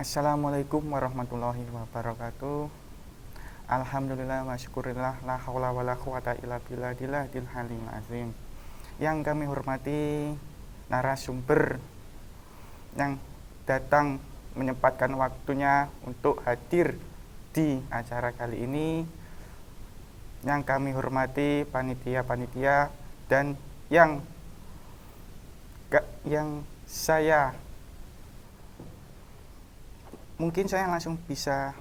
Assalamualaikum warahmatullahi wabarakatuh. Alhamdulillah wa syukurillah, la haula wala quwata illa billahil aliyil azim. Yang kami hormati narasumber yang datang menyempatkan waktunya untuk hadir di acara kali ini. Yang kami hormati panitia-panitia dan yang saya mungkin saya langsung bisa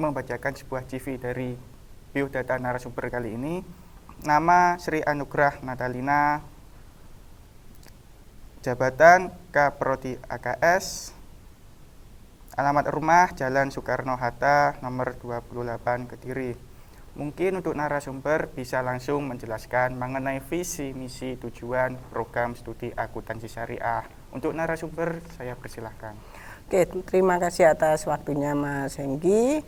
membacakan sebuah CV dari biodata narasumber kali ini. Nama Sri Anugrah Natalina, jabatan Kaprodi AKS, alamat rumah Jalan Soekarno-Hatta nomor 28 Kediri. Mungkin untuk narasumber bisa langsung menjelaskan mengenai visi, misi, tujuan program studi akuntansi syariah. Untuk narasumber saya persilahkan. Oke, terima kasih atas waktunya Mas Hengki.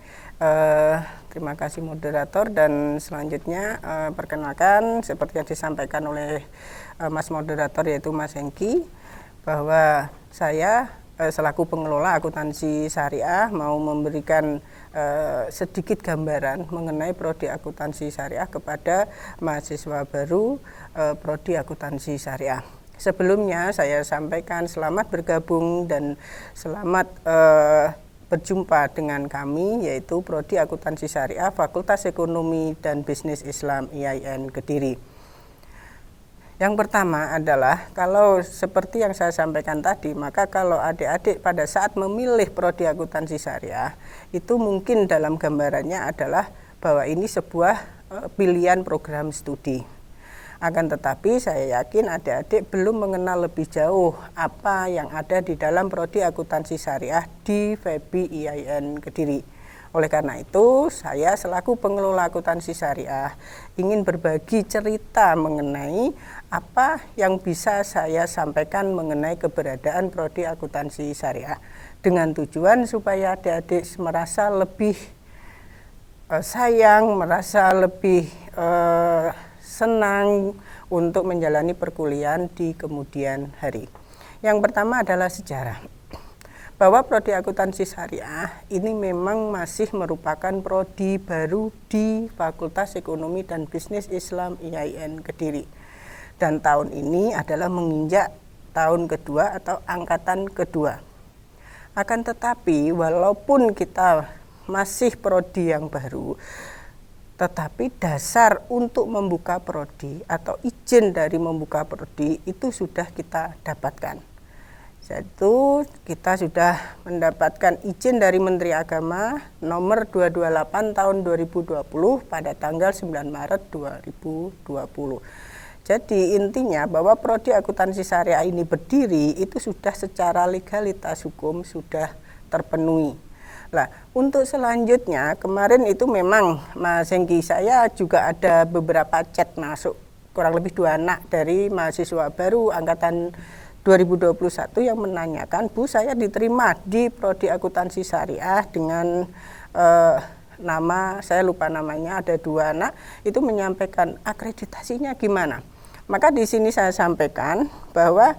Terima kasih moderator, dan selanjutnya perkenalkan seperti yang disampaikan oleh Mas moderator yaitu Mas Hengki, bahwa saya selaku pengelola akuntansi syariah mau memberikan sedikit gambaran mengenai prodi akuntansi syariah kepada mahasiswa baru prodi akuntansi syariah. Sebelumnya saya sampaikan selamat bergabung dan selamat berjumpa dengan kami, yaitu Prodi Akuntansi Syariah Fakultas Ekonomi dan Bisnis Islam IAIN Kediri. Yang pertama adalah, kalau seperti yang saya sampaikan tadi, maka kalau adik-adik pada saat memilih Prodi Akuntansi Syariah, itu mungkin dalam gambarannya adalah bahwa ini sebuah pilihan program studi. Akan tetapi saya yakin adik-adik belum mengenal lebih jauh apa yang ada di dalam Prodi Akuntansi Syariah di FEBI IAIN Kediri. Oleh karena itu, saya selaku pengelola akuntansi syariah ingin berbagi cerita mengenai apa yang bisa saya sampaikan mengenai keberadaan Prodi Akuntansi Syariah, dengan tujuan supaya adik-adik merasa lebih sayang, merasa lebih senang untuk menjalani perkuliahan di kemudian hari. Yang pertama adalah sejarah. Bahwa Prodi Akuntansi Syariah ini memang masih merupakan prodi baru di Fakultas Ekonomi dan Bisnis Islam IAIN Kediri. Dan tahun ini adalah menginjak tahun kedua atau angkatan kedua. Akan tetapi walaupun kita masih prodi yang baru, tetapi dasar untuk membuka prodi atau izin dari membuka prodi itu sudah kita dapatkan. Yaitu kita sudah mendapatkan izin dari Menteri Agama nomor 228 tahun 2020 pada tanggal 9 Maret 2020. Jadi intinya bahwa Prodi Akuntansi Syariah ini berdiri itu sudah secara legalitas hukum sudah terpenuhi. Nah, untuk selanjutnya kemarin itu memang Mas Hengki, saya juga ada beberapa chat masuk, kurang lebih 2 anak dari mahasiswa baru angkatan 2021 yang menanyakan, Bu, saya diterima di Prodi Akuntansi Syariah dengan nama, saya lupa namanya, ada 2 anak, itu menyampaikan akreditasinya gimana. Maka di sini saya sampaikan bahwa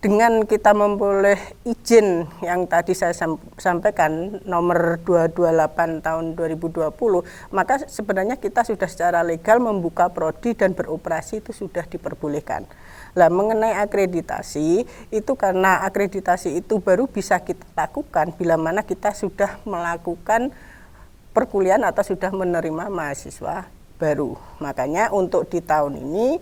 dengan kita memperoleh izin yang tadi saya sampaikan nomor 228 tahun 2020, maka sebenarnya kita sudah secara legal membuka prodi dan beroperasi itu sudah diperbolehkan. Nah, mengenai akreditasi itu karena akreditasi itu baru bisa kita lakukan bila mana kita sudah melakukan perkuliahan atau sudah menerima mahasiswa baru. Makanya untuk di tahun ini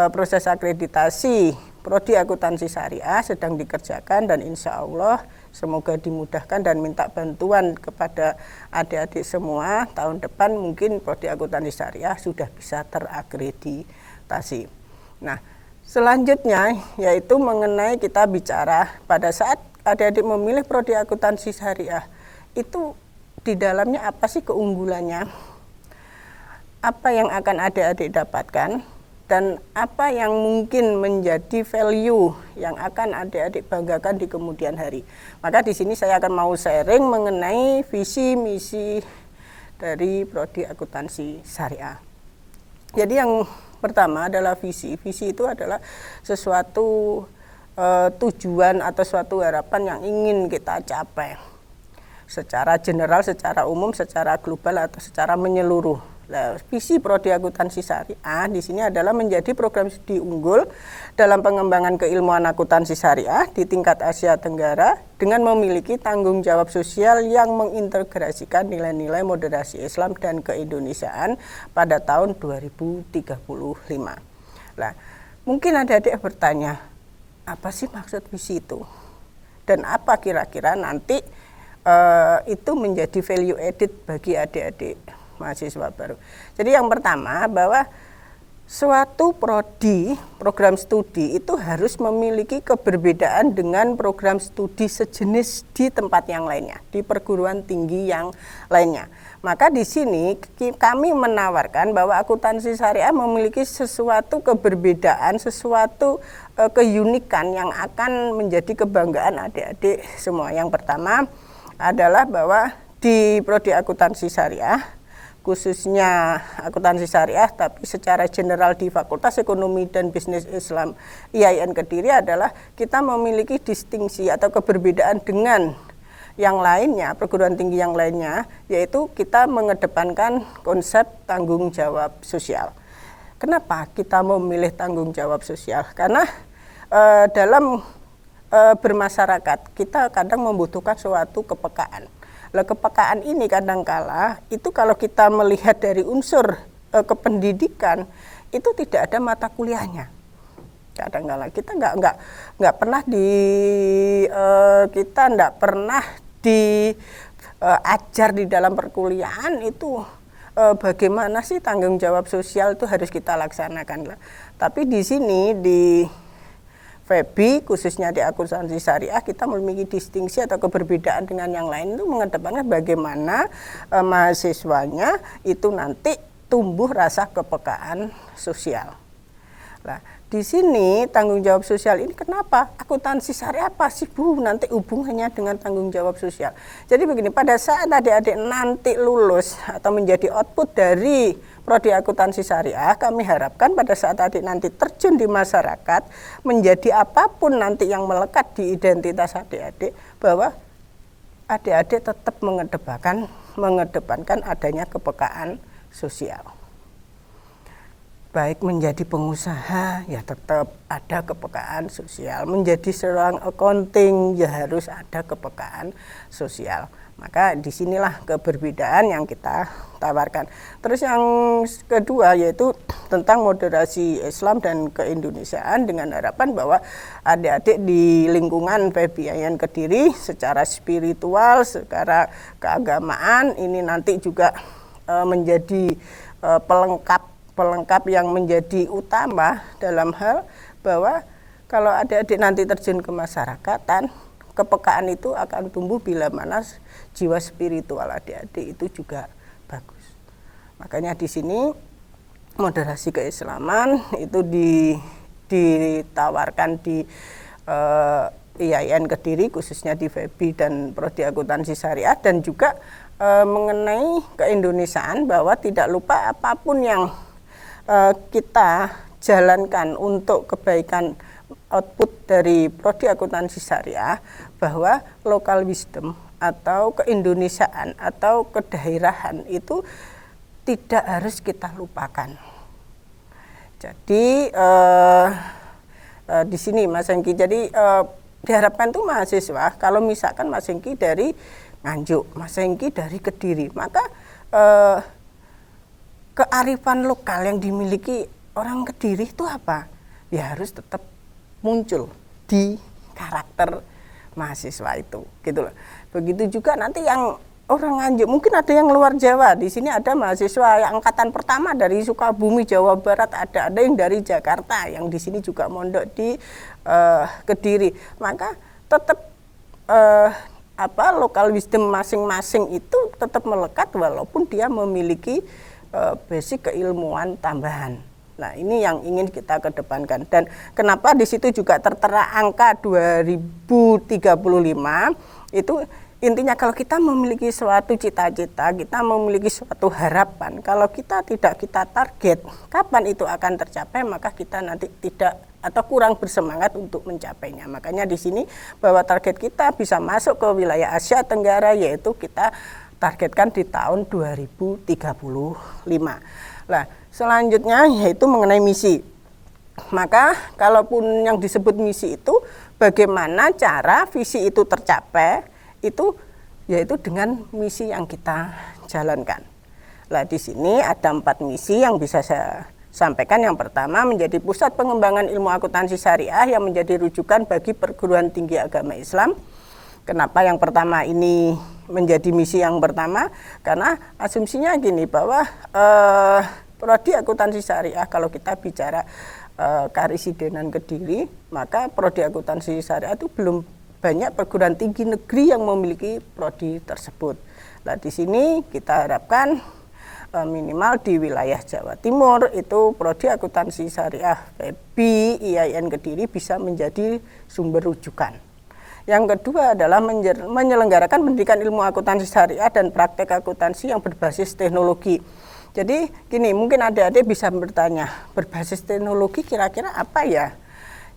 proses akreditasi Prodi Akuntansi Syariah sedang dikerjakan, dan insya Allah semoga dimudahkan dan minta bantuan kepada adik-adik semua, tahun depan mungkin Prodi Akuntansi Syariah sudah bisa terakreditasi. Nah, selanjutnya yaitu mengenai kita bicara pada saat adik-adik memilih Prodi Akuntansi Syariah, itu di dalamnya apa sih keunggulannya? Apa yang akan adik-adik dapatkan? Dan apa yang mungkin menjadi value yang akan adik-adik banggakan di kemudian hari. Maka di sini saya akan mau sharing mengenai visi misi dari Prodi Akuntansi Syariah. Jadi yang pertama adalah visi. Visi itu adalah sesuatu tujuan atau suatu harapan yang ingin kita capai. secara general, secara umum, secara global atau secara menyeluruh. Nah, visi Prodi Akuntansi Syariah di sini adalah menjadi program studi unggul dalam pengembangan keilmuan akuntansi syariah di tingkat Asia Tenggara dengan memiliki tanggung jawab sosial yang mengintegrasikan nilai-nilai moderasi Islam dan keindonesiaan pada tahun 2035. Nah, mungkin adik-adik bertanya, apa sih maksud visi itu? Dan apa kira-kira nanti itu menjadi value added bagi adik-adik mahasiswa baru. Jadi yang pertama bahwa suatu prodi, program studi itu harus memiliki keberbedaan dengan program studi sejenis di tempat yang lainnya, di perguruan tinggi yang lainnya. Maka di sini kami menawarkan bahwa akuntansi syariah memiliki sesuatu keberbedaan, sesuatu keunikan yang akan menjadi kebanggaan adik-adik semua. Yang pertama adalah bahwa di prodi akuntansi syariah, khususnya akuntansi syariah, tapi secara general di Fakultas Ekonomi dan Bisnis Islam IAIN Kediri adalah kita memiliki distingsi atau keberbedaan dengan yang lainnya, perguruan tinggi yang lainnya, yaitu kita mengedepankan konsep tanggung jawab sosial. Kenapa kita memilih tanggung jawab sosial? Karena dalam bermasyarakat kita kadang membutuhkan suatu kepekaan. Lah, kepekaan ini kadangkala itu kalau kita melihat dari unsur kependidikan itu tidak ada mata kuliahnya. Kadangkala kita nggak pernah diajar di dalam perkuliahan itu bagaimana sih tanggung jawab sosial itu harus kita laksanakan. Tapi di sini di FEBI, khususnya di akuntansi syariah, kita memiliki distingsi atau keberbedaan dengan yang lain itu mengedepankan bagaimana mahasiswanya itu nanti tumbuh rasa kepekaan sosial. Nah, di sini tanggung jawab sosial ini kenapa? Akuntansi syariah apa sih Bu nanti hubungannya dengan tanggung jawab sosial? Jadi begini, pada saat adik-adik nanti lulus atau menjadi output dari prodi akuntansi syariah, kami harapkan pada saat adik nanti terjun di masyarakat, menjadi apapun nanti yang melekat di identitas adik-adik, bahwa adik-adik tetap mengedepankan adanya kepekaan sosial. Baik menjadi pengusaha ya tetap ada kepekaan sosial, menjadi seorang accounting ya harus ada kepekaan sosial. Maka disinilah keberbedaan yang kita tawarkan. Terus yang kedua yaitu tentang moderasi Islam dan keindonesiaan, dengan harapan bahwa adik-adik di lingkungan FEBI IAIN Kediri secara spiritual, secara keagamaan ini nanti juga menjadi pelengkap yang menjadi utama dalam hal bahwa kalau adik-adik nanti terjun ke masyarakatan, kepekaan itu akan tumbuh bila mana jiwa spiritual adik-adik itu juga bagus. Makanya di sini moderasi keislaman itu ditawarkan di IAIN Kediri, khususnya di FEBI dan prodi akuntansi syariah, dan juga mengenai keindonesiaan bahwa tidak lupa apapun yang kita jalankan untuk kebaikan output dari prodi akuntansi syariah, bahwa local wisdom atau keindonesiaan atau kedaerahan itu tidak harus kita lupakan. Jadi di sini Mas Hengki, jadi diharapkan tuh mahasiswa, kalau misalkan Mas Hengki dari Nganjuk, Mas Hengki dari Kediri, maka kearifan lokal yang dimiliki orang Kediri itu apa? Ya harus tetap muncul di karakter mahasiswa itu, gitu loh. Begitu juga nanti yang orang Nganjuk, mungkin ada yang luar Jawa. Di sini ada mahasiswa yang angkatan pertama dari Sukabumi, Jawa Barat, ada yang dari Jakarta yang di sini juga mondok di Kediri. Maka tetap lokal wisdom masing-masing itu tetap melekat walaupun dia memiliki basic keilmuan tambahan. Nah, ini yang ingin kita kedepankan. Dan kenapa di situ juga tertera angka 2035 itu intinya kalau kita memiliki suatu cita-cita, kita memiliki suatu harapan, kalau kita tidak kita target kapan itu akan tercapai, maka kita nanti tidak atau kurang bersemangat untuk mencapainya. Makanya di sini bahwa target kita bisa masuk ke wilayah Asia Tenggara, yaitu kita targetkan di tahun 2035. Nah, selanjutnya yaitu mengenai misi. Maka kalaupun yang disebut misi itu bagaimana cara visi itu tercapai, itu yaitu dengan misi yang kita jalankan. Nah, di sini ada 4 misi yang bisa saya sampaikan. Yang pertama, menjadi pusat pengembangan ilmu akuntansi syariah yang menjadi rujukan bagi perguruan tinggi agama Islam. Kenapa yang pertama ini menjadi misi yang pertama? Karena asumsinya gini, bahwa prodi akuntansi syariah, kalau kita bicara Karisidenan Kediri, maka prodi akuntansi syariah itu belum banyak perguruan tinggi negeri yang memiliki prodi tersebut. Nah, di sini kita harapkan minimal di wilayah Jawa Timur itu prodi akuntansi syariah PEBI IAIN Kediri bisa menjadi sumber rujukan. Yang kedua adalah menyelenggarakan pendidikan ilmu akuntansi syariah dan praktek akuntansi yang berbasis teknologi. Jadi gini, mungkin adik-adik bisa bertanya, berbasis teknologi kira-kira apa ya?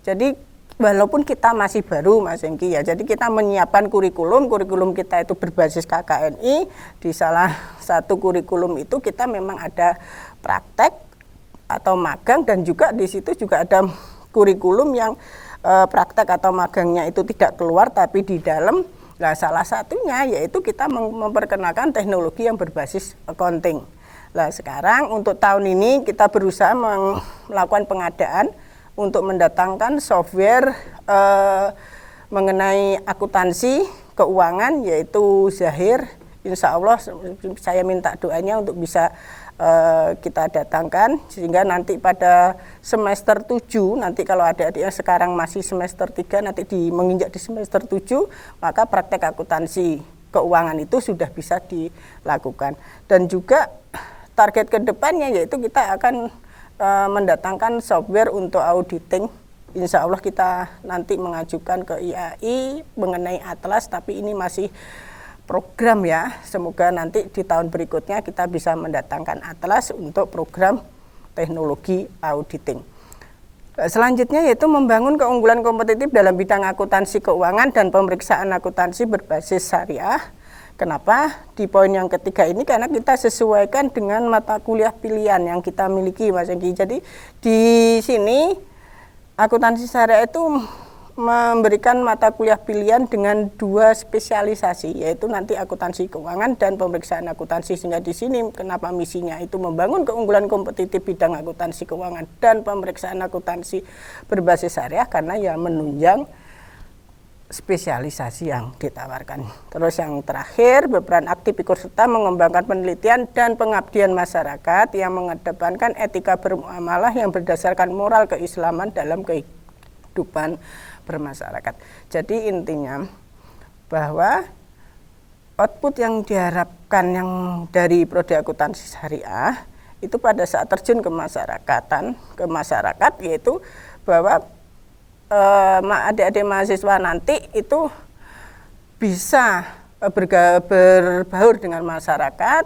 Jadi walaupun kita masih baru Mas Hengki ya, jadi kita menyiapkan kurikulum kita itu berbasis KKNI. Di salah satu kurikulum itu kita memang ada praktek atau magang, dan juga di situ juga ada kurikulum yang praktek atau magangnya itu tidak keluar tapi di dalam. Nah, salah satunya yaitu kita memperkenalkan teknologi yang berbasis accounting. Nah, sekarang untuk tahun ini kita berusaha melakukan pengadaan untuk mendatangkan software mengenai akuntansi keuangan, yaitu Zahir. Insya Allah saya minta doanya untuk bisa kita datangkan, sehingga nanti pada semester 7, nanti kalau adik-adik yang sekarang masih semester 3, nanti menginjak di semester 7, maka praktek akuntansi keuangan itu sudah bisa dilakukan. Dan juga target kedepannya yaitu kita akan mendatangkan software untuk auditing. Insya Allah kita nanti mengajukan ke IAI mengenai Atlas, tapi ini masih program ya. Semoga nanti di tahun berikutnya kita bisa mendatangkan Atlas untuk program teknologi auditing. Selanjutnya yaitu membangun keunggulan kompetitif dalam bidang akuntansi keuangan dan pemeriksaan akuntansi berbasis syariah. Kenapa di poin yang ketiga ini? Karena kita sesuaikan dengan mata kuliah pilihan yang kita miliki, Mas Hengki. Jadi di sini akuntansi syariah itu memberikan mata kuliah pilihan dengan 2 spesialisasi, yaitu nanti akuntansi keuangan dan pemeriksaan akuntansi. Sehingga di sini kenapa misinya itu membangun keunggulan kompetitif bidang akuntansi keuangan dan pemeriksaan akuntansi berbasis syariah, karena ya menunjang spesialisasi yang ditawarkan. Terus yang terakhir, berperan aktif ikut serta mengembangkan penelitian dan pengabdian masyarakat yang mengedepankan etika bermuamalah yang berdasarkan moral keislaman dalam kehidupan bermasyarakat. Jadi intinya bahwa output yang diharapkan yang dari prodi akuntansi syariah itu pada saat terjun ke masyarakat, yaitu bahwa adik-adik mahasiswa nanti itu bisa berbaur dengan masyarakat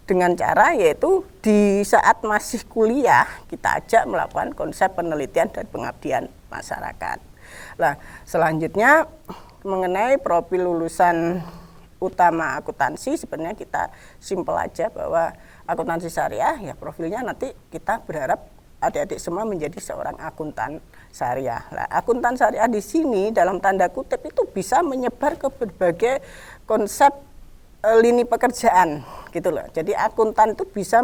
dengan cara yaitu di saat masih kuliah kita ajak melakukan konsep penelitian dan pengabdian masyarakat. Nah, selanjutnya mengenai profil lulusan utama akuntansi, sebenarnya kita simpel aja bahwa akuntansi syariah ya profilnya nanti kita berharap adik-adik semua menjadi seorang akuntan syariah. Nah, akuntan syariah di sini dalam tanda kutip itu bisa menyebar ke berbagai konsep lini pekerjaan gitu loh. Jadi akuntan itu bisa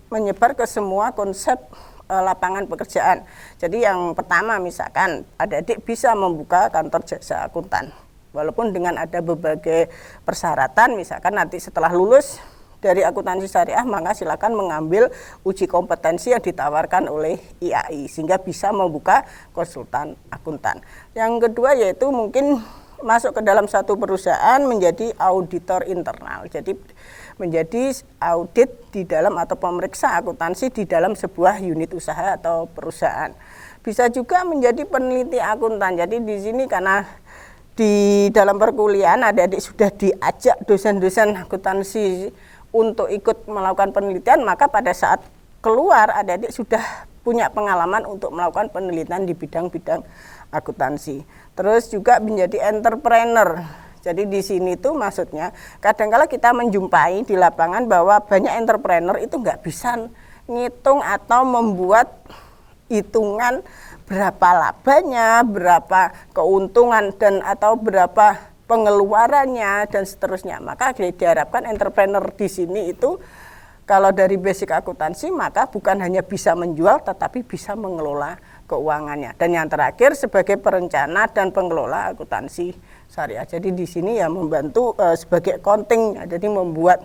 menyebar ke semua konsep lapangan pekerjaan. Jadi yang pertama misalkan adik-adik bisa membuka kantor jasa akuntan. Walaupun dengan ada berbagai persyaratan, misalkan nanti setelah lulus dari akuntansi syariah maka silakan mengambil uji kompetensi yang ditawarkan oleh IAI sehingga bisa membuka konsultan akuntan. Yang kedua yaitu mungkin masuk ke dalam satu perusahaan menjadi auditor internal. Jadi menjadi audit di dalam atau pemeriksa akuntansi di dalam sebuah unit usaha atau perusahaan. Bisa juga menjadi peneliti akuntan. Jadi di sini karena di dalam perkuliahan adik-adik sudah diajak dosen-dosen akuntansi untuk ikut melakukan penelitian, maka pada saat keluar adik-adik sudah punya pengalaman untuk melakukan penelitian di bidang-bidang akuntansi. Terus juga menjadi entrepreneur. Jadi di sini tuh maksudnya kadang-kala kita menjumpai di lapangan bahwa banyak entrepreneur itu nggak bisa ngitung atau membuat hitungan berapa labanya, berapa keuntungan dan atau berapa pengeluarannya dan seterusnya. Maka diharapkan entrepreneur di sini itu kalau dari basic akuntansi maka bukan hanya bisa menjual tetapi bisa mengelola keuangannya. Dan yang terakhir sebagai perencana dan pengelola akuntansi syariah. Jadi di sini ya membantu sebagai accounting, jadi membuat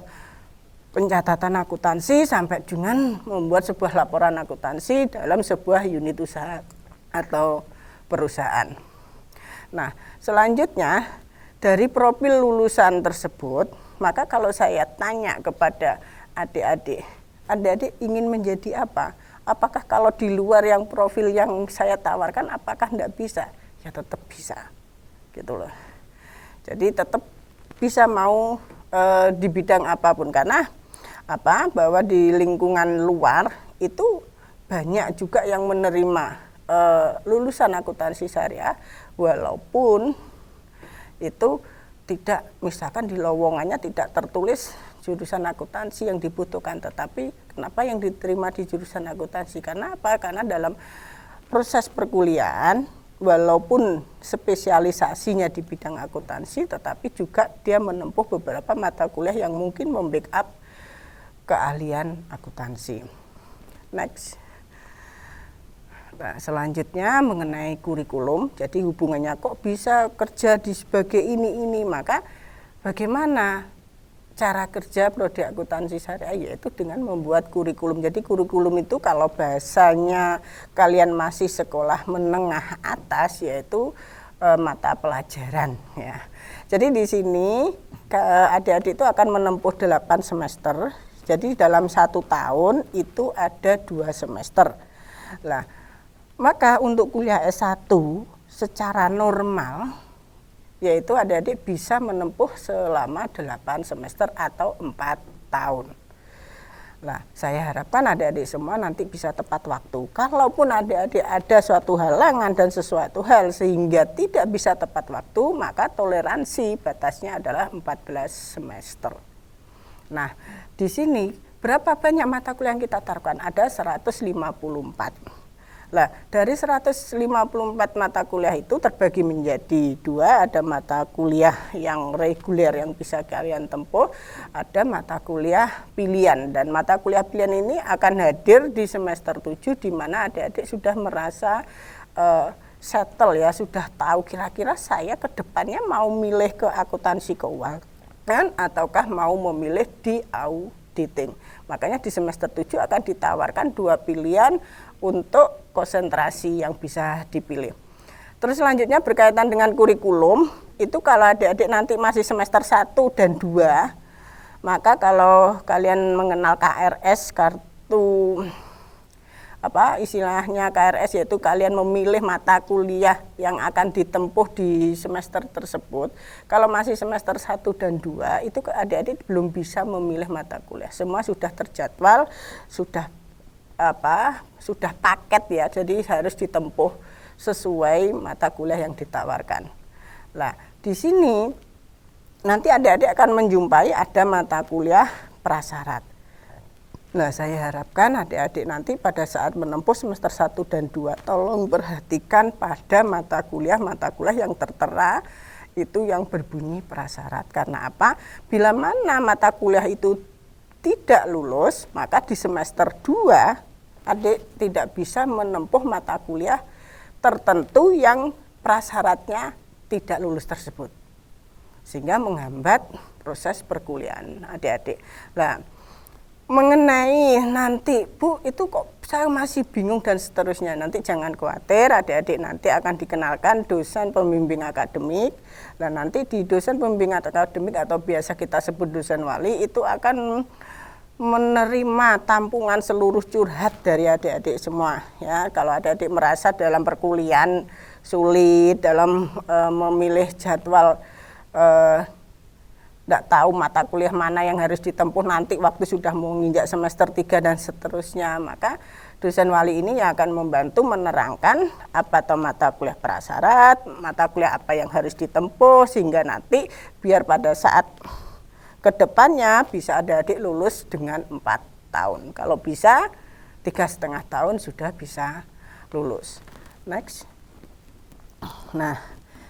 pencatatan akuntansi sampai dengan membuat sebuah laporan akuntansi dalam sebuah unit usaha atau perusahaan. Nah, selanjutnya dari profil lulusan tersebut, maka kalau saya tanya kepada adik-adik ingin menjadi apa? Apakah kalau di luar yang profil yang saya tawarkan, apakah tidak bisa? Ya tetap bisa, gitu loh. Jadi tetap bisa mau di bidang apapun, karena apa? Bahwa di lingkungan luar itu banyak juga yang menerima lulusan akuntansi syariah, walaupun itu tidak, misalkan di lowongannya tidak tertulis jurusan akuntansi yang dibutuhkan, tetapi kenapa yang diterima di jurusan akuntansi? Karena apa? Karena dalam proses perkuliahan walaupun spesialisasinya di bidang akuntansi, tetapi juga dia menempuh beberapa mata kuliah yang mungkin membackup keahlian akuntansi. Next. Nah, selanjutnya mengenai kurikulum, jadi hubungannya kok bisa kerja di sebagai ini, maka bagaimana cara kerja prodi akuntansi syariah, yaitu dengan membuat kurikulum. Jadi kurikulum itu kalau bahasanya kalian masih sekolah menengah atas, yaitu mata pelajaran ya. Jadi di sini adik-adik itu akan menempuh 8 semester. Jadi dalam 1 tahun itu ada 2 semester. Nah, maka untuk kuliah S1 secara normal yaitu adik-adik bisa menempuh selama 8 semester atau 4 tahun. Nah, saya harapkan adik-adik semua nanti bisa tepat waktu. Kalaupun adik-adik ada suatu halangan dan sesuatu hal sehingga tidak bisa tepat waktu, maka toleransi batasnya adalah 14 semester. Nah, di sini berapa banyak mata kuliah yang kita taruhkan? Ada 154. Nah, dari 154 mata kuliah itu terbagi menjadi 2, ada mata kuliah yang reguler yang bisa kalian tempuh, ada mata kuliah pilihan, dan mata kuliah pilihan ini akan hadir di semester 7 di mana adik-adik sudah merasa settle ya, sudah tahu kira-kira saya ke depannya mau milih ke akuntansi keuangan ataukah mau memilih di auditing. Makanya di semester 7 akan ditawarkan 2 pilihan untuk konsentrasi yang bisa dipilih. Terus selanjutnya berkaitan dengan kurikulum, itu kalau adik-adik nanti masih semester 1 dan 2, maka kalau kalian mengenal KRS, kartu apa istilahnya KRS, yaitu kalian memilih mata kuliah yang akan ditempuh di semester tersebut. Kalau masih semester 1 dan 2 itu adik-adik belum bisa memilih mata kuliah. Semua sudah terjadwal, sudah paket ya, jadi harus ditempuh sesuai mata kuliah yang ditawarkan. Nah, di sini nanti adik-adik akan menjumpai ada mata kuliah prasyarat. Nah, saya harapkan adik-adik nanti pada saat menempuh semester 1 dan 2 tolong perhatikan pada mata kuliah yang tertera itu yang berbunyi prasyarat. Karena apa? Bila mana mata kuliah itu tidak lulus, maka di semester 2 adik tidak bisa menempuh mata kuliah tertentu yang prasyaratnya tidak lulus tersebut, sehingga menghambat proses perkuliahan adik-adik. Nah, mengenai nanti Bu itu kok saya masih bingung dan seterusnya, nanti jangan khawatir, adik-adik nanti akan dikenalkan dosen pembimbing akademik. Dan nanti di dosen pembimbing akademik atau biasa kita sebut dosen wali itu akan menerima tampungan seluruh curhat dari adik-adik semua ya. Kalau adik-adik merasa dalam perkuliahan sulit dalam memilih jadwal, tidak tahu mata kuliah mana yang harus ditempuh nanti waktu sudah menginjak semester 3 dan seterusnya, maka dosen wali ini yang akan membantu menerangkan apa atau mata kuliah prasyarat, mata kuliah apa yang harus ditempuh, sehingga nanti biar pada saat kedepannya bisa adik-adik lulus dengan 4 tahun. Kalau bisa 3,5 tahun sudah bisa lulus. Next. Nah,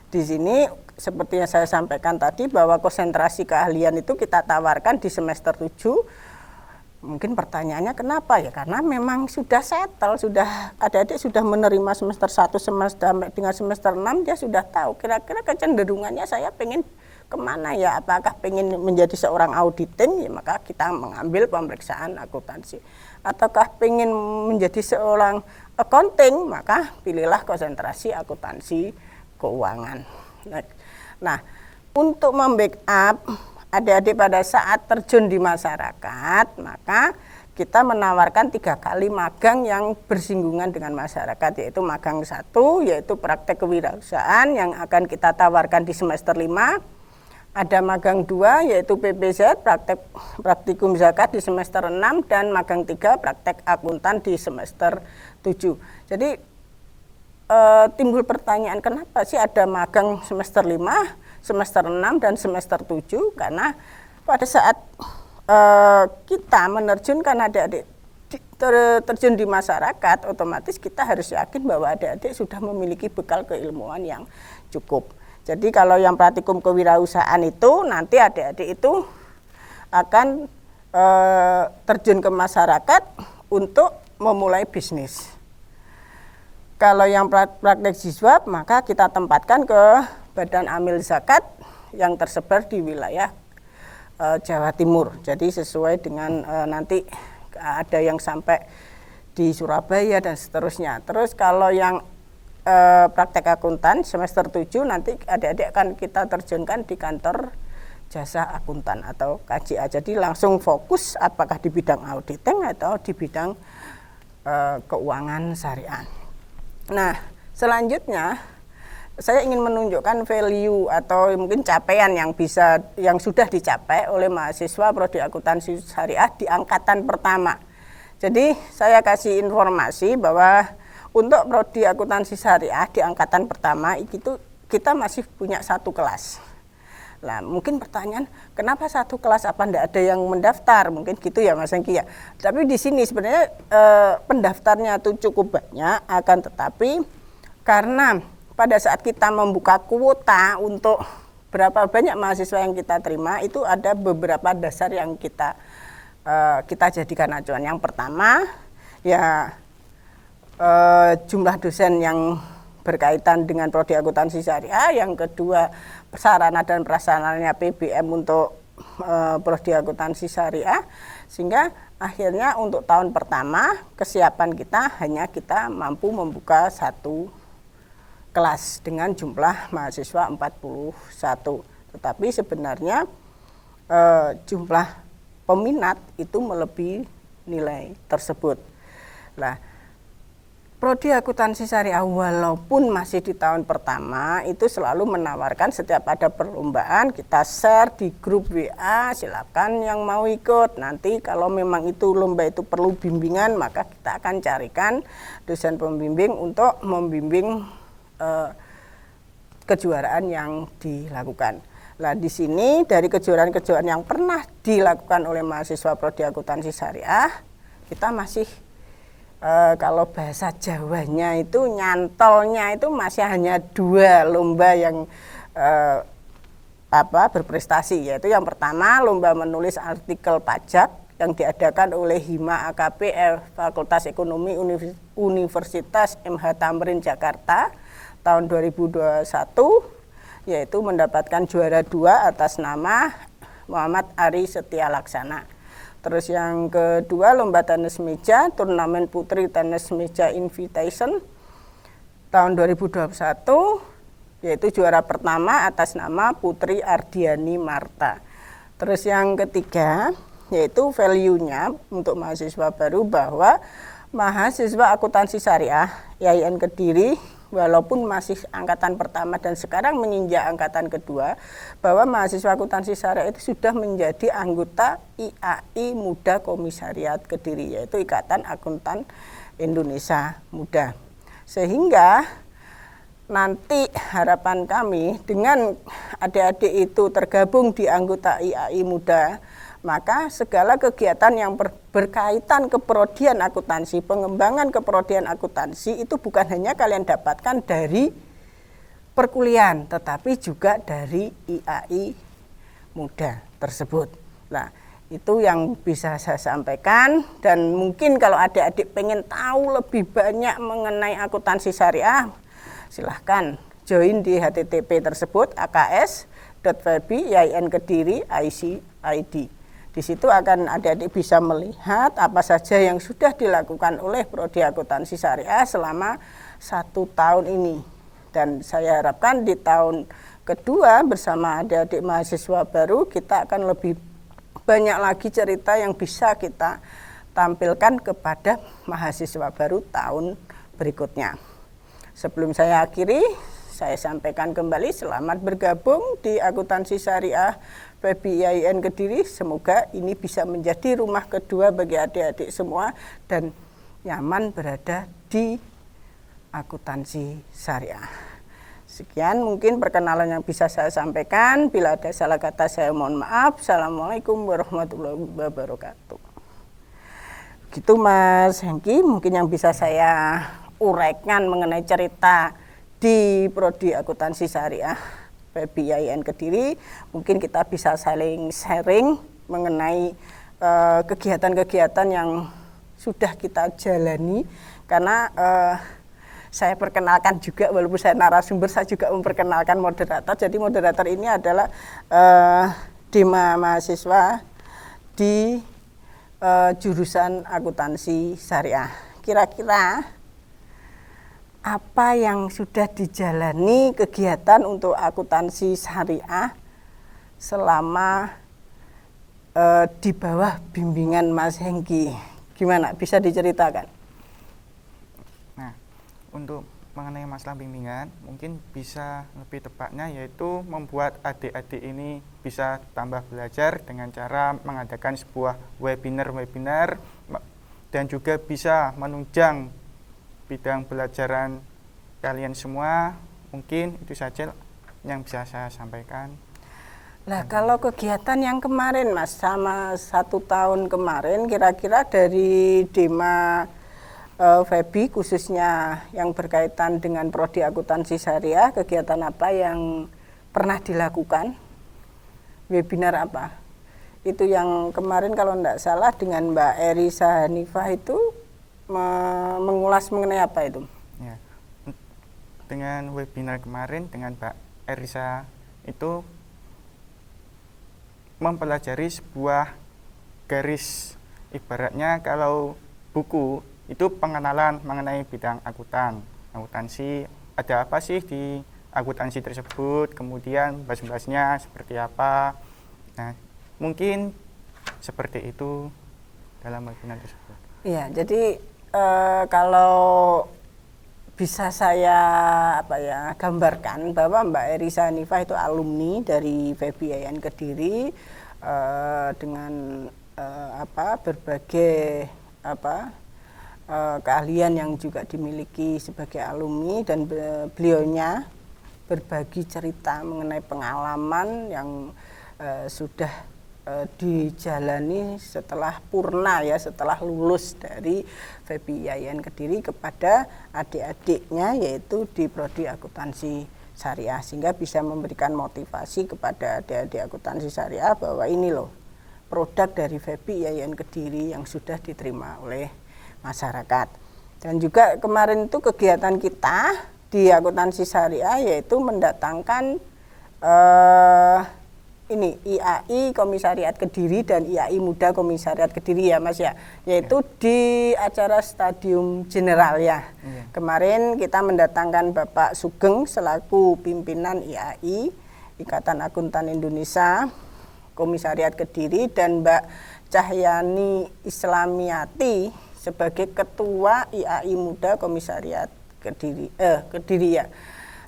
di sini seperti yang saya sampaikan tadi bahwa konsentrasi keahlian itu kita tawarkan di semester 7. Mungkin pertanyaannya kenapa ya? Karena memang sudah settle, sudah adik-adik sudah menerima semester 1 semester dengan semester 6 dia sudah tahu kira-kira kecenderungannya saya pengen kemana ya, apakah pengen menjadi seorang auditing ya maka kita mengambil pemeriksaan akuntansi, ataukah pengen menjadi seorang accounting maka pilihlah konsentrasi akuntansi keuangan. Nah, untuk membackup adik-adik pada saat terjun di masyarakat, maka kita menawarkan 3 kali magang yang bersinggungan dengan masyarakat, yaitu magang 1, yaitu praktek kewirausahaan yang akan kita tawarkan di semester 5. Ada magang 2, yaitu PPZ, praktikum zakat di semester 6, dan magang 3, praktek akuntan di semester 7. Jadi timbul pertanyaan kenapa sih ada magang semester 5, semester 6 dan semester 7, karena pada saat kita menerjunkan adik-adik terjun di masyarakat, otomatis kita harus yakin bahwa adik-adik sudah memiliki bekal keilmuan yang cukup. Jadi kalau yang praktikum kewirausahaan itu nanti adik-adik itu akan terjun ke masyarakat untuk memulai bisnis. Kalau yang praktek siswa maka kita tempatkan ke Badan Amil Zakat yang tersebar di wilayah Jawa Timur. Jadi sesuai dengan nanti ada yang sampai di Surabaya dan seterusnya. Terus kalau yang praktek akuntan semester 7 nanti adik-adik akan kita terjunkan di kantor jasa akuntan atau KJA. Jadi langsung fokus apakah di bidang auditing atau di bidang keuangan syariah. Nah, selanjutnya saya ingin menunjukkan value atau mungkin capaian yang sudah dicapai oleh mahasiswa prodi akuntansi syariah di angkatan pertama. Jadi saya kasih informasi bahwa untuk prodi akuntansi syariah di angkatan pertama itu kita masih punya 1 kelas. Nah, mungkin pertanyaan, kenapa 1 kelas, apa enggak ada yang mendaftar? Mungkin gitu ya Mas Engki ya. Tapi di sini sebenarnya pendaftarnya itu cukup banyak, akan tetapi karena pada saat kita membuka kuota untuk berapa banyak mahasiswa yang kita terima, itu ada beberapa dasar yang kita jadikan acuan. Yang pertama ya jumlah dosen yang berkaitan dengan prodi akuntansi syariah, yang kedua sarana dan prasarananya PBM untuk prodi akuntansi syariah, sehingga akhirnya untuk tahun pertama kesiapan kita hanya kita mampu membuka 1 kelas dengan jumlah mahasiswa 41. Tetapi sebenarnya jumlah peminat itu melebihi nilai tersebut. Nah, prodi akuntansi syariah walaupun masih di tahun pertama itu selalu menawarkan setiap ada perlombaan kita share di grup WA, silakan yang mau ikut. Nanti kalau memang itu lomba itu perlu bimbingan maka kita akan carikan dosen pembimbing untuk membimbing kejuaraan yang dilakukan. Nah, di sini dari kejuaraan-kejuaraan yang pernah dilakukan oleh mahasiswa prodi akuntansi syariah, kita masih kalau bahasa Jawanya itu nyantolnya itu masih hanya 2 lomba yang berprestasi, yaitu yang pertama lomba menulis artikel pajak yang diadakan oleh Hima AKP Fakultas Ekonomi Universitas MH Tamrin Jakarta tahun 2021, yaitu mendapatkan juara 2 atas nama Muhammad Ari Setia Laksana. Terus yang kedua lomba tenis meja, turnamen putri tenis meja invitation tahun 2021, yaitu juara pertama atas nama Putri Ardiani Marta. Terus yang ketiga yaitu value-nya untuk mahasiswa baru bahwa mahasiswa akuntansi syariah IAIN Kediri walaupun masih angkatan pertama dan sekarang menginjak angkatan kedua, bahwa mahasiswa akuntansi syariah itu sudah menjadi anggota IAI Muda Komisariat Kediri, yaitu Ikatan Akuntan Indonesia Muda. Sehingga nanti harapan kami dengan adik-adik itu tergabung di anggota IAI Muda, maka segala kegiatan yang berkaitan keprodian akuntansi, pengembangan keprodian akuntansi itu bukan hanya kalian dapatkan dari perkuliahan, tetapi juga dari IAI Muda tersebut. Nah, itu yang bisa saya sampaikan, dan mungkin kalau adik-adik pengen tahu lebih banyak mengenai akuntansi syariah, silahkan join di HTTP tersebut aks.febi IAIN Kediri IC-ID. Di situ akan adik-adik bisa melihat apa saja yang sudah dilakukan oleh Prodi Akuntansi Syariah selama 1 tahun ini. Dan saya harapkan di tahun kedua bersama adik-adik mahasiswa baru kita akan lebih banyak lagi cerita yang bisa kita tampilkan kepada mahasiswa baru tahun berikutnya. Sebelum saya akhiri, saya sampaikan kembali selamat bergabung di Akuntansi Syariah FEBI IAIN Kediri. Semoga ini bisa menjadi rumah kedua bagi adik-adik semua dan nyaman berada di akuntansi syariah. Sekian mungkin perkenalan yang bisa saya sampaikan. Bila ada salah kata saya mohon maaf. Assalamualaikum warahmatullahi wabarakatuh. Gitu Mas Hengki, mungkin yang bisa saya uraikan mengenai cerita di Prodi Akuntansi Syariah FEBI IAIN Kediri. Mungkin kita bisa saling sharing mengenai kegiatan-kegiatan yang sudah kita jalani, karena saya perkenalkan juga, walaupun saya narasumber, saya juga memperkenalkan moderator. Jadi moderator ini adalah Dima mahasiswa di jurusan akuntansi syariah. Kira-kira apa yang sudah dijalani kegiatan untuk akuntansi syariah selama di bawah bimbingan Mas Hengki? Gimana, bisa diceritakan? Nah, untuk mengenai masalah bimbingan, mungkin bisa lebih tepatnya yaitu membuat adik-adik ini bisa tambah belajar dengan cara mengadakan sebuah webinar dan juga bisa menunjang bidang pelajaran kalian semua. Mungkin itu saja yang bisa saya sampaikan. Nah, kalau kegiatan yang kemarin Mas, sama 1 tahun kemarin, kira-kira dari Dima FEBI khususnya yang berkaitan dengan Prodi Akuntansi Syariah, kegiatan apa yang pernah dilakukan? Webinar apa? Itu yang kemarin kalau tidak salah dengan Mbak Erisa Hanifah itu mengulas mengenai apa itu? Ya, dengan webinar kemarin dengan Mbak Erisa itu mempelajari sebuah garis, ibaratnya kalau buku itu pengenalan mengenai bidang akuntansi, ada apa sih di akuntansi tersebut, kemudian bahas-bahasnya seperti apa. Nah, mungkin seperti itu dalam webinar tersebut. Iya, jadi kalau bisa saya gambarkan bahwa Mbak Erisa Hanifah itu alumni dari FEBI IAIN Kediri dengan berbagai keahlian yang juga dimiliki sebagai alumni, dan beliaunya berbagi cerita mengenai pengalaman yang sudah dijalani setelah purna, ya, setelah lulus dari FEBI IAIN Kediri kepada adik-adiknya, yaitu di Prodi Akuntansi Syariah, sehingga bisa memberikan motivasi kepada adik-adik akuntansi syariah bahwa ini loh produk dari FEBI IAIN Kediri yang sudah diterima oleh masyarakat. Dan juga kemarin itu kegiatan kita di akuntansi syariah yaitu mendatangkan ini IAI Komisariat Kediri dan IAI Muda Komisariat Kediri, ya Mas, ya, yaitu di acara Stadium General, ya. Kemarin kita mendatangkan Bapak Sugeng selaku pimpinan IAI Ikatan Akuntan Indonesia Komisariat Kediri, dan Mbak Cahyani Islamiati sebagai Ketua IAI Muda Komisariat Kediri ya.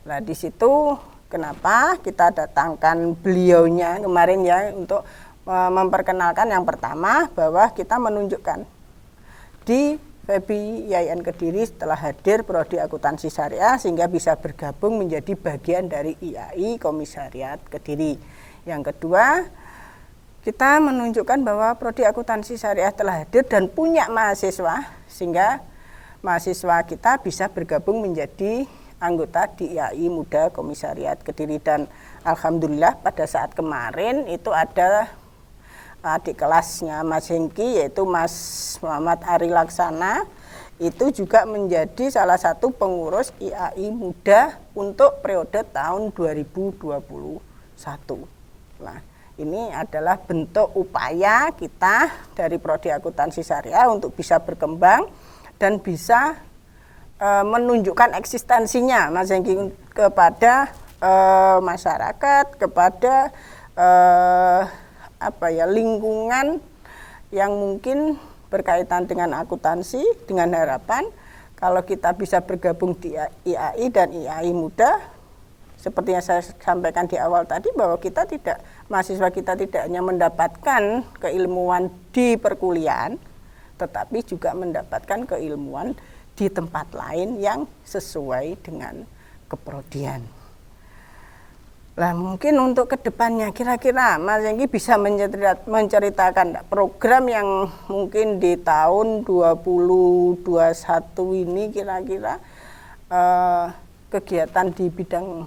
Nah, di situ kenapa kita datangkan beliaunya kemarin ya untuk memperkenalkan yang pertama bahwa kita menunjukkan di FEBI IAIN Kediri setelah hadir Prodi Akuntansi Syariah sehingga bisa bergabung menjadi bagian dari IAI Komisariat Kediri. Yang kedua, kita menunjukkan bahwa Prodi Akuntansi Syariah telah hadir dan punya mahasiswa sehingga mahasiswa kita bisa bergabung menjadi anggota di IAI Muda Komisariat Kediri. Dan alhamdulillah pada saat kemarin itu ada adik kelasnya Mas Hengki yaitu Mas Muhammad Ari Laksana itu juga menjadi salah satu pengurus IAI Muda untuk periode tahun 2021. Nah, ini adalah bentuk upaya kita dari Prodi Akuntansi Syariah untuk bisa berkembang dan bisa menunjukkan eksistensinya Mas Hengki kepada masyarakat, kepada lingkungan yang mungkin berkaitan dengan akuntansi, dengan harapan kalau kita bisa bergabung di IAI dan IAI Muda, seperti yang saya sampaikan di awal tadi bahwa mahasiswa kita tidak hanya mendapatkan keilmuan di perkuliahan, tetapi juga mendapatkan keilmuan di tempat lain yang sesuai dengan keprodian. Nah, mungkin untuk kedepannya kira-kira Mas Hengki bisa menceritakan program yang mungkin di tahun 2021 ini kira-kira kegiatan di bidang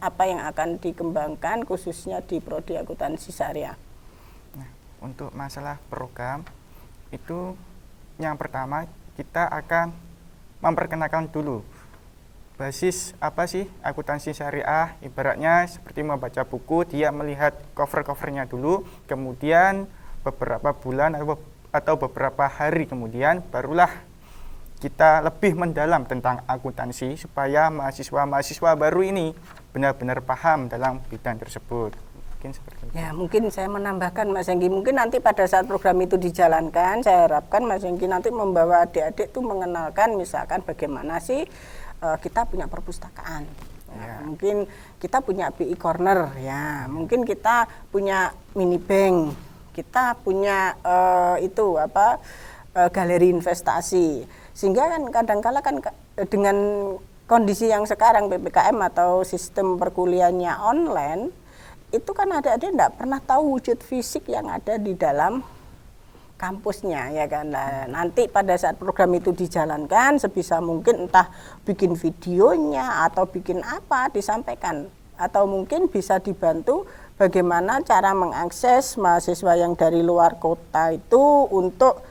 apa yang akan dikembangkan khususnya di Prodi Akuntansi Syariah. Nah, untuk masalah program itu yang pertama kita akan memperkenalkan dulu basis apa sih akuntansi syariah. Ibaratnya seperti membaca buku, dia melihat cover-covernya dulu, kemudian beberapa bulan atau beberapa hari kemudian barulah kita lebih mendalam tentang akuntansi supaya mahasiswa-mahasiswa baru ini benar-benar paham dalam bidang tersebut. Mungkin seperti itu. Ya, mungkin saya menambahkan Mas Hengki, mungkin nanti pada saat program itu dijalankan, saya harapkan Mas Hengki nanti membawa adik-adik itu mengenalkan misalkan bagaimana sih kita punya perpustakaan. Ya, mungkin kita punya BI Corner ya, mungkin kita punya mini bank, kita punya galeri investasi. Sehingga kan kadang-kala kan dengan kondisi yang sekarang PPKM atau sistem perkuliahannya online, itu kan adik-adik tidak pernah tahu wujud fisik yang ada di dalam kampusnya ya kan. Nah, nanti pada saat program itu dijalankan sebisa mungkin entah bikin videonya atau bikin apa disampaikan, atau mungkin bisa dibantu bagaimana cara mengakses mahasiswa yang dari luar kota itu untuk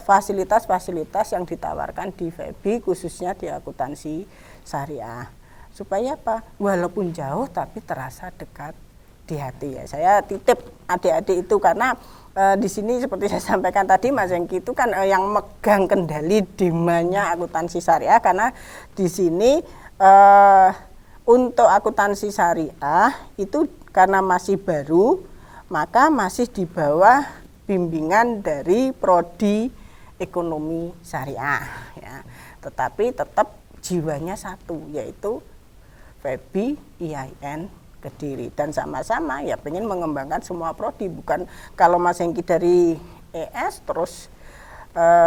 fasilitas-fasilitas yang ditawarkan di FEBI khususnya di akuntansi syariah, supaya apa, walaupun jauh tapi terasa dekat di hati ya. Saya titip adik-adik itu karena di sini seperti saya sampaikan tadi Mas Hengki itu kan yang megang kendali demanya akuntansi syariah, karena di sini untuk akuntansi syariah itu karena masih baru maka masih di bawah bimbingan dari Prodi Ekonomi Syariah ya. Tetapi tetap jiwanya satu, yaitu FEBI IAIN Kediri, dan sama-sama ya pengen mengembangkan semua prodi. Bukan kalau Mas Hengki dari ES terus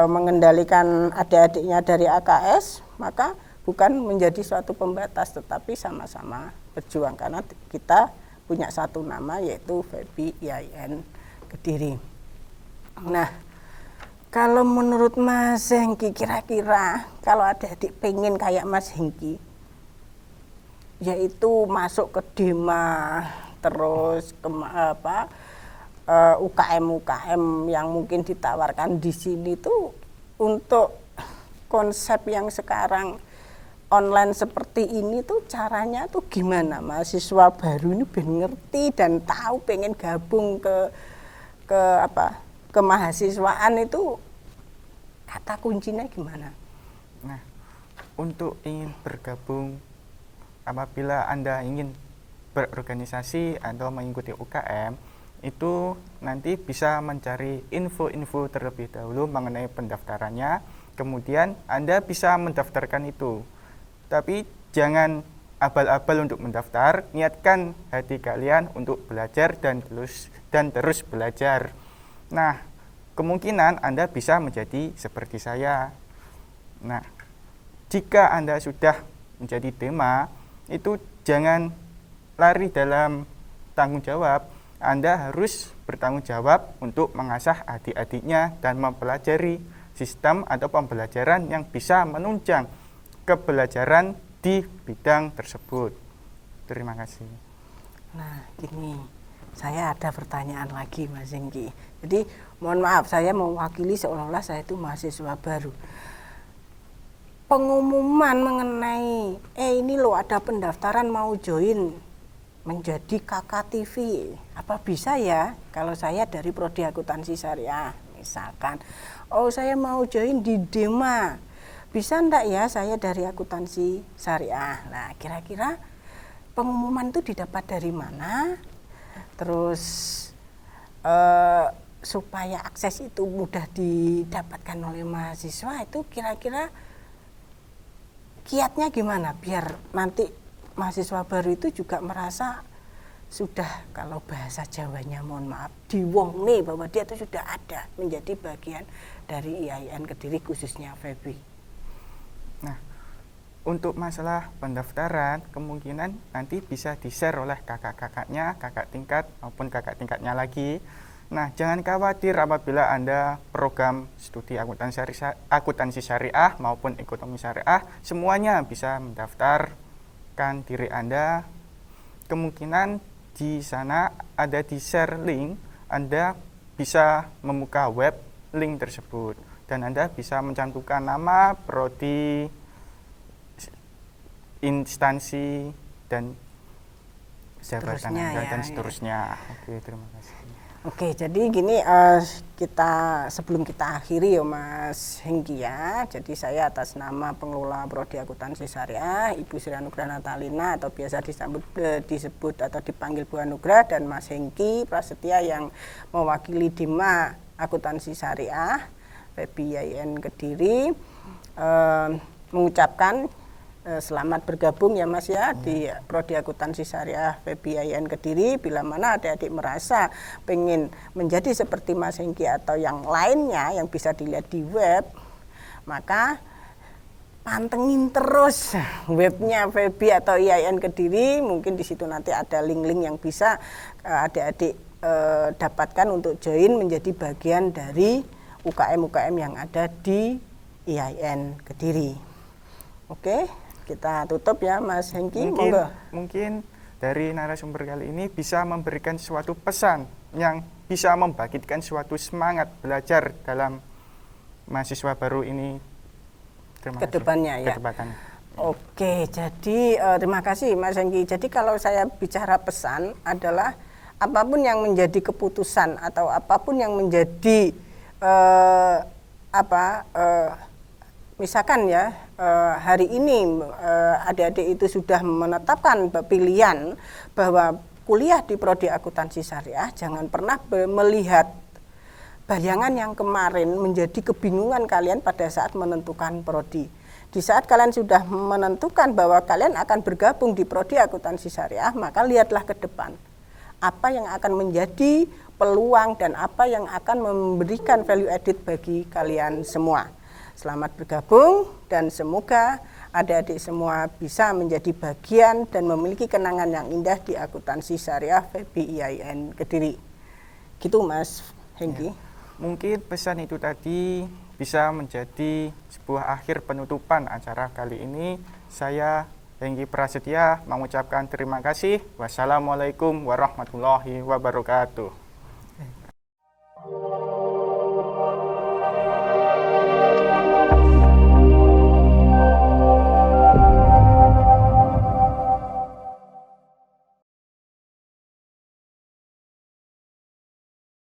mengendalikan adik-adiknya dari AKS, maka bukan menjadi suatu pembatas, tetapi sama-sama berjuang karena kita punya satu nama yaitu FEBI IAIN Kediri. Nah, kalau menurut Mas Hengki kira-kira kalau adik-adik pengen kayak Mas Hengki, yaitu masuk ke DEMA terus ke UKM-UKM yang mungkin ditawarkan di sini tuh, untuk konsep yang sekarang online seperti ini tuh caranya tuh gimana? Mahasiswa baru ini pengen ngerti dan tahu, pengen gabung ke kemahasiswaan itu, kata kuncinya gimana? Nah, untuk ingin bergabung, apabila Anda ingin berorganisasi atau mengikuti UKM, itu nanti bisa mencari info-info terlebih dahulu mengenai pendaftarannya, kemudian Anda bisa mendaftarkan itu. Tapi jangan abal-abal untuk mendaftar, niatkan hati kalian untuk belajar dan terus belajar. Nah, kemungkinan Anda bisa menjadi seperti saya. Nah, jika Anda sudah menjadi DEMA, itu jangan lari dalam tanggung jawab. Anda harus bertanggung jawab untuk mengasah adik-adiknya dan mempelajari sistem atau pembelajaran yang bisa menunjang kebelajaran di bidang tersebut. Terima kasih. Nah, gini, saya ada pertanyaan lagi Mas Hengki. Jadi, mohon maaf, saya mewakili seolah-olah saya itu mahasiswa baru. Pengumuman mengenai, ini loh ada pendaftaran mau join menjadi KKTV, apa bisa ya kalau saya dari Prodi Akuntansi Syariah misalkan, oh saya mau join di DEMA, bisa enggak ya saya dari akuntansi syariah. Nah, kira-kira pengumuman itu didapat dari mana, terus supaya akses itu mudah didapatkan oleh mahasiswa, itu kira-kira kiatnya gimana biar nanti mahasiswa baru itu juga merasa sudah, kalau bahasa Jawanya mohon maaf, diwongne bahwa dia itu sudah ada menjadi bagian dari IAIN Kediri khususnya FEBI. Nah, untuk masalah pendaftaran kemungkinan nanti bisa di-share oleh kakak-kakaknya, kakak tingkat maupun kakak tingkatnya lagi. Nah, jangan khawatir apabila Anda program studi akuntansi syariah maupun ekonomi syariah, semuanya bisa mendaftarkan diri Anda. Kemungkinan di sana ada di-share link, Anda bisa membuka web link tersebut dan Anda bisa mencantumkan nama, prodi, instansi dan jabatan Anda dan seterusnya. Oke, terima kasih. Oke, jadi gini, sebelum kita akhiri ya Mas Hengki ya. Jadi saya atas nama pengelola Prodi Akuntansi Syariah, Ibu Sri Anugrah Natalina atau biasa disebut atau dipanggil Bu Anugrah, dan Mas Hengki Prasetya yang mewakili DEMA Akuntansi Syariah FEBI IAIN Kediri, mengucapkan selamat bergabung ya Mas ya di Prodi Akuntansi Syariah FEBI IAIN Kediri. Bila mana adik-adik merasa pengen menjadi seperti Mas Hengki atau yang lainnya yang bisa dilihat di web, maka pantengin terus webnya FEBI atau IAIN Kediri. Mungkin di situ nanti ada link-link yang bisa adik-adik dapatkan untuk join menjadi bagian dari UKM-UKM yang ada di IAIN Kediri. Oke, kita tutup ya Mas Hengki. Mungkin dari narasumber kali ini bisa memberikan suatu pesan yang bisa membangkitkan suatu semangat belajar dalam mahasiswa baru ini kedepannya ya. Oke, jadi terima kasih Mas Hengki. Jadi kalau saya bicara pesan adalah apapun yang menjadi keputusan atau apapun yang menjadi misalkan ya hari ini adik-adik itu sudah menetapkan pilihan bahwa kuliah di Prodi Akuntansi Syariah, jangan pernah melihat bayangan yang kemarin menjadi kebingungan kalian pada saat menentukan prodi. Di saat kalian sudah menentukan bahwa kalian akan bergabung di Prodi Akuntansi Syariah, maka lihatlah ke depan. Apa yang akan menjadi peluang dan apa yang akan memberikan value added bagi kalian semua. Selamat bergabung dan semoga adik-adik semua bisa menjadi bagian dan memiliki kenangan yang indah di Akuntansi Syariah FEBI IAIN Kediri. Gitu Mas Hengki. Ya, mungkin pesan itu tadi bisa menjadi sebuah akhir penutupan acara kali ini. Saya Hengki Prasetya mengucapkan terima kasih. Wassalamualaikum warahmatullahi wabarakatuh.